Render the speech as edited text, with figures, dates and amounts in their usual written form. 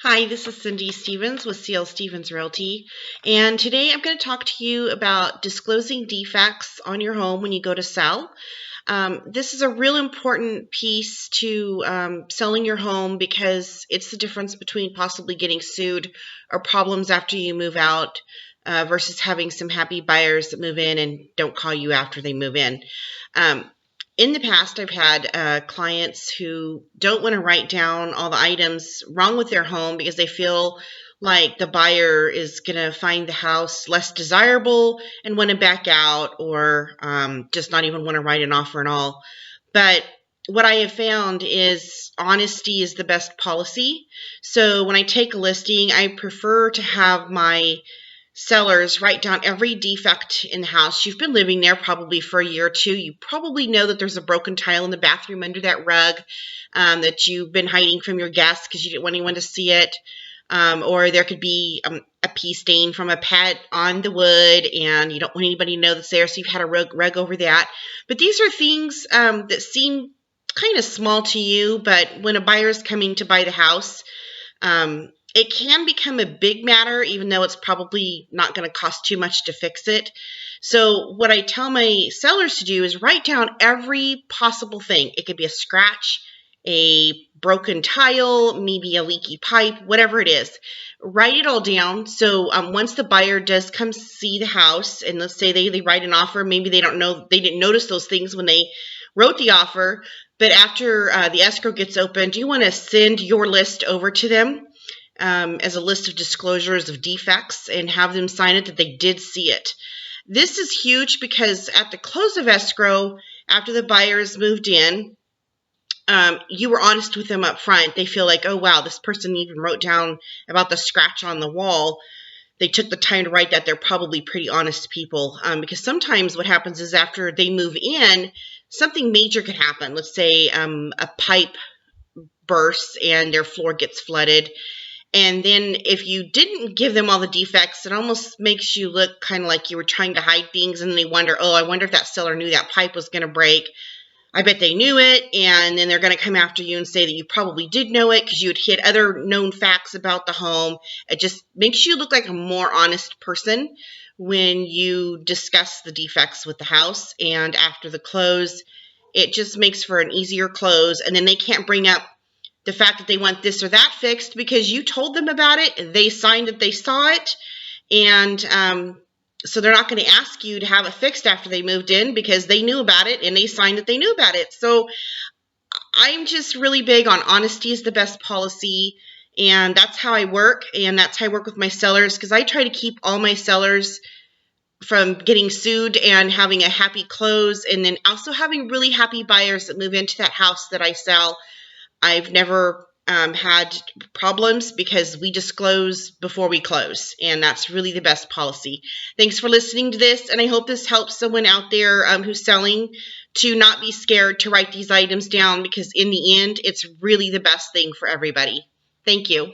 Hi, this is Cindy Stevens with CL Stevens Realty, and today I'm going to talk to you about disclosing defects on your home when you go to sell. This is a real important piece to selling your home because it's the difference between possibly getting sued or problems after you move out versus having some happy buyers that move in and don't call you after they move in. Um, in the past, I've had clients who don't want to write down all the items wrong with their home because they feel like the buyer is going to find the house less desirable and want to back out, or just not even want to write an offer at all. But what I have found is honesty is the best policy. So when I take a listing, I prefer to have my sellers write down every defect in the house. You've been living there probably for a year or two. You probably know that there's a broken tile in the bathroom under that rug that you've been hiding from your guests because you didn't want anyone to see it. Or there could be a pee stain from a pet on the wood and you don't want anybody to know that's there, so you've had a rug over that. But these are things that seem kind of small to you, but when a buyer is coming to buy the house, it can become a big matter, even though it's probably not going to cost too much to fix it. So what I tell my sellers to do is write down every possible thing. It could be a scratch, a broken tile, maybe a leaky pipe, whatever it is. Write it all down. So once the buyer does come see the house, and let's say they write an offer, maybe they didn't notice those things when they wrote the offer, but after the escrow gets opened, you want to send your list over to them as a list of disclosures of defects and have them sign it that they did see it. This is huge because at the close of escrow, after the buyers moved in, you were honest with them up front. They feel like, oh, wow, this person even wrote down about the scratch on the wall. They took the time to write that. They're probably pretty honest people, because sometimes what happens is after they move in, something major could happen. Let's say a pipe bursts and their floor gets flooded. And then if you didn't give them all the defects, it almost makes you look kind of like you were trying to hide things, and they wonder, oh, I wonder if that seller knew that pipe was going to break. I bet they knew it, and then they're going to come after you and say that you probably did know it because you had hid other known facts about the home. It just makes you look like a more honest person when you discuss the defects with the house, and after the close, it just makes for an easier close, and then they can't bring up the fact that they want this or that fixed because you told them about it, they signed that they saw it, and so they're not going to ask you to have it fixed after they moved in because they knew about it and they signed that they knew about it. So I'm just really big on honesty is the best policy, and that's how I work, and that's how I work with my sellers, because I try to keep all my sellers from getting sued and having a happy close, and then also having really happy buyers that move into that house that I sell. I've never had problems because we disclose before we close, and that's really the best policy. Thanks for listening to this, and I hope this helps someone out there who's selling to not be scared to write these items down, because in the end, it's really the best thing for everybody. Thank you.